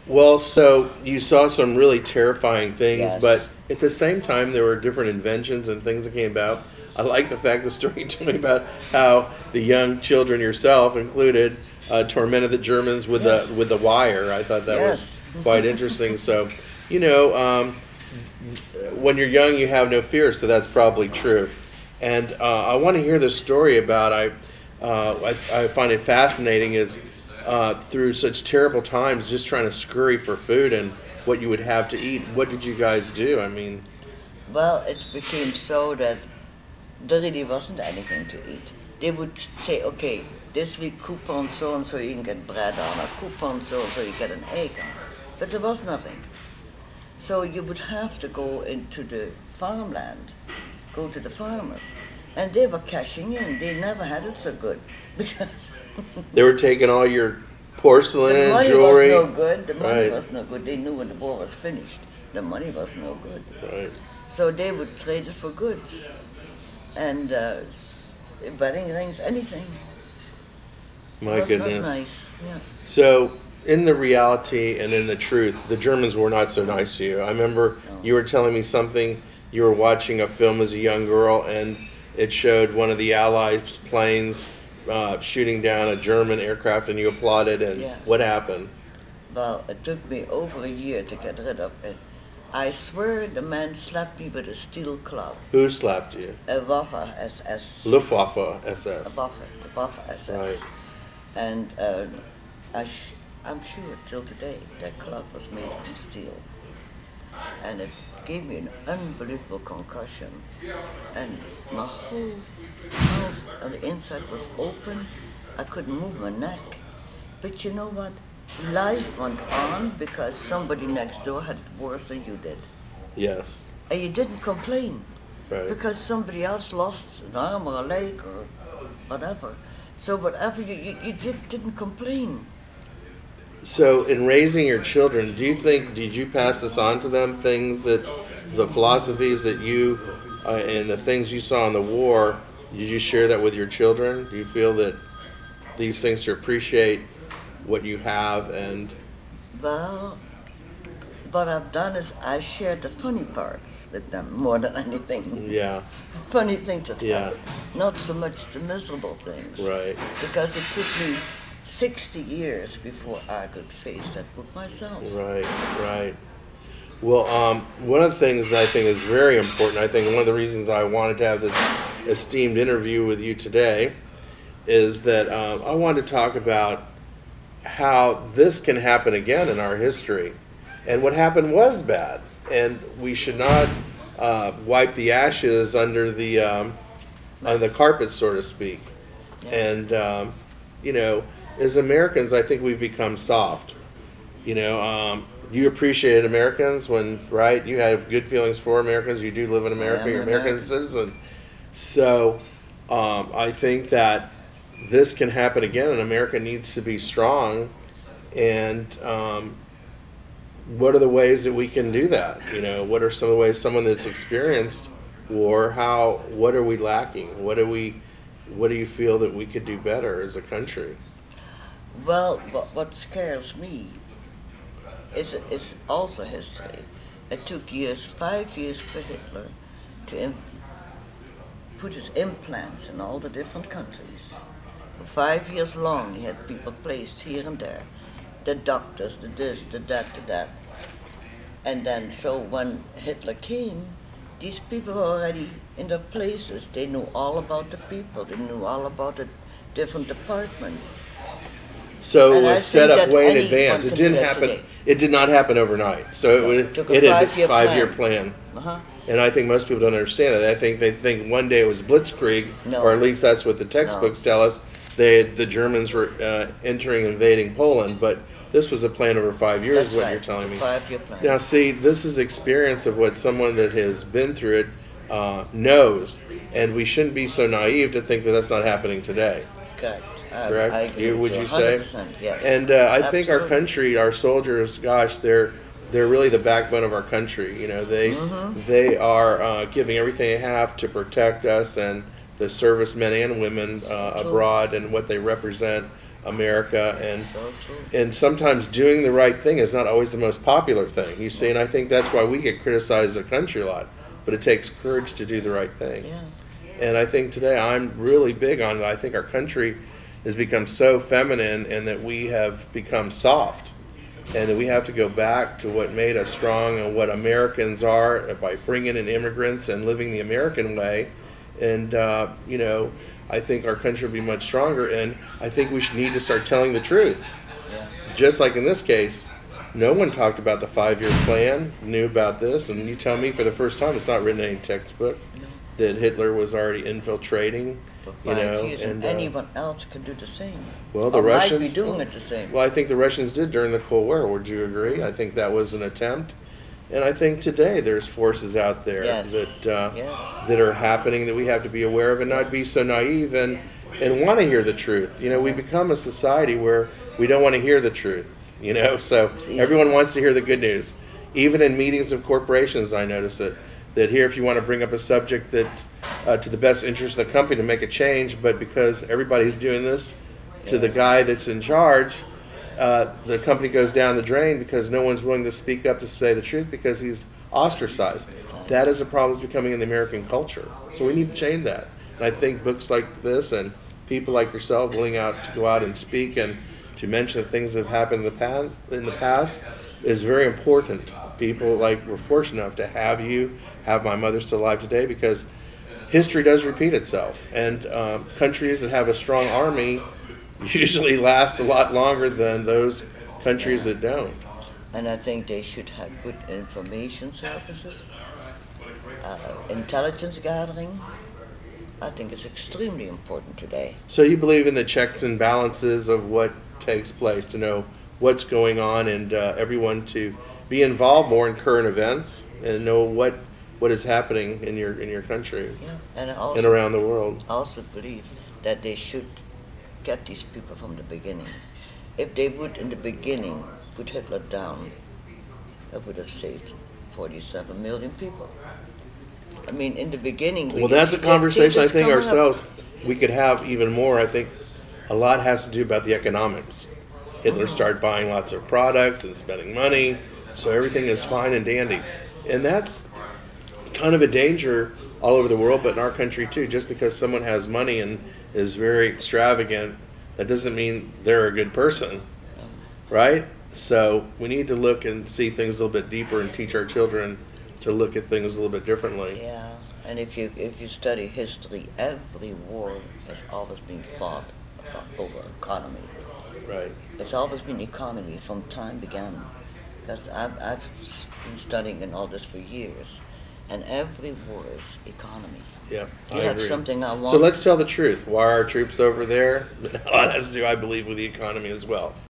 Well, so you saw some really terrifying things, Yes. but at the same time, there were different inventions and things that came about. I like the fact the story you told me about how the young children, yourself included, tormented the Germans with Yes. the wire. I thought that was Yes. quite interesting. So, you know, when you're young, you have no fear, so that's probably true. And I want to hear the story about I find it fascinating is through such terrible times, just trying to scurry for food and what you would have to eat. What did you guys do? I mean, Well, it became so that there really wasn't anything to eat. They would say, okay, this week coupon so and so you can get bread on, or coupon so and so you get an egg on. But there was nothing. So you would have to go into the farmland, go to the farmers. And they were cashing in. They never had it so good because they were taking all your porcelain the and money jewelry. was no good. The money Right. was no good. They knew when the war was finished, the money was no good. Right. So they would trade it for goods and wedding rings, anything. My It was goodness. not nice. Yeah. So, in the reality and in the truth, the Germans were not so nice to you. I remember No. you were telling me something. You were watching a film as a young girl, and it showed one of the Allies' planes shooting down a German aircraft, and you applauded. And Yeah. what happened? Well, it took me over a year to get rid of it. I swear the man slapped me with a steel club. Who slapped you? A Waffe SS. Luftwaffe A SS. Waffe SS. Right. And I'm sure till today that club was made from steel. And it gave me an unbelievable concussion. And my whole mouth on the inside was open. I couldn't move my neck. But you know what? Life went on because somebody next door had it worse than you did. Yes. And you didn't complain Right. because somebody else lost an arm or a leg or whatever. So whatever you didn't complain. So, in raising your children, did you pass this on to them? Things the philosophies that you and the things you saw in the war, did you share that with your children? Do you feel that these things to appreciate what you have and Well, what I've done is I shared the funny parts with them more than anything. yeah, Funny things that Yeah. happened, not so much the miserable things. right. Because it took me 60 years before I could face that with myself. Right. Well, one of the things that I think is very important, I think one of the reasons I wanted to have this esteemed interview with you today is that I wanted to talk about how this can happen again in our history. And what happened was bad. And we should not wipe the ashes under the carpet, so to speak. Yeah. And, you know, as Americans, I think we've become soft. You know, you appreciated Americans when, right? You have good feelings for Americans. You do live in America. I'm You're an an American American. citizen. So I think that this can happen again, and America needs to be strong. And what are the ways that we can do that? You know, what are some of the ways someone that's experienced war? What are we lacking? What do you feel that we could do better as a country? Well, what scares me is also history. It took 5 years for Hitler to put his implants in all the different countries. For 5 years long, he had people placed here and there. The doctors, the this, the that, the that. And then, so when Hitler came, these people were already in their places. They knew all about the people. They knew all about the different departments. So it And I was set think up that way in anyone advance. can It do didn't that happen. today. It did not happen overnight. So It took a it had a 5-year 5-year plan. plan. Uh-huh. And I think most people don't understand that. I think they think one day it was Blitzkrieg, No. or at least that's what the textbooks tell us. The Germans were entering, invading Poland, but this was a plan over 5 years. That's Is what right. you're telling me. 5-year plan. Now, see, this is experience of what someone that has been through it knows, and we shouldn't be so naive to think that that's not happening today. Correct. Correct? I agree with Would you say? 100%, yes. And I think our Absolutely. country, our soldiers, gosh, they're really the backbone of our country. You know, they are giving everything they have to protect us and the servicemen and women abroad and what they represent. America, So true. and sometimes doing the right thing is not always the most popular thing. You see, and I think that's why we get criticized as a country a lot. But it takes courage to do the right thing. Yeah. And I think today I'm really big on it. I think our country has become so feminine, and that we have become soft, and that we have to go back to what made us strong and what Americans are by bringing in immigrants and living the American way. And I think our country will be much stronger, and I think we should need to start telling the truth. Yeah. Just like in this case, no one talked about the 5-year plan, knew about this, and you tell me for the first time it's not written in any textbook that Hitler was already infiltrating. For 5 years, and and anyone else could do the same. well, the or Russians might be doing it the same. Well, I think the Russians did during the Cold War. Would you agree? I think that was an attempt, and I think today there's forces out there Yes. that are happening that we have to be aware of and not be so naive and want to hear the truth. We become a society where we don't want to hear the truth. So everyone wants to hear the good news. Even in meetings of corporations, I notice it. That here, if you want to bring up a subject that's to the best interest of the company to make a change, but because everybody's doing this to the guy that's in charge, the company goes down the drain because no one's willing to speak up to say the truth because he's ostracized. That is a problem that's becoming in the American culture. So we need to change that. And I think books like this and people like yourself willing out to go out and speak and to mention the things that have happened in the past is very important. People like we're fortunate enough to have my mother still alive today, because history does repeat itself, and countries that have a strong army usually last a lot longer than those countries that don't. And I think they should have good information services, intelligence gathering. I think it's extremely important today. So you believe in the checks and balances of what takes place, to know what's going on, and everyone to be involved more in current events and know what is happening in your country And and around the world. I also believe that they should get these people from the beginning. If they would, in the beginning, put Hitler down, that would have saved 47 million people. I mean, in the beginning... Well, that's a conversation I think ourselves we could have even more. I think a lot has to do about the economics. Hitler started buying lots of products and spending money, so everything is fine and dandy. And that's kind of a danger all over the world, but in our country too. Just because someone has money and is very extravagant, that doesn't mean they're a good person, right? So we need to look and see things a little bit deeper and teach our children to look at things a little bit differently. Yeah, and if you study history, every war has always been fought over economy. Right. It's always been economy from time began. Because I've been studying and all this for years, and every war is economy. Yeah, You I have agree. something I want. So let's tell the truth. Why are our troops over there? A lot has to do, I believe, with the economy as well.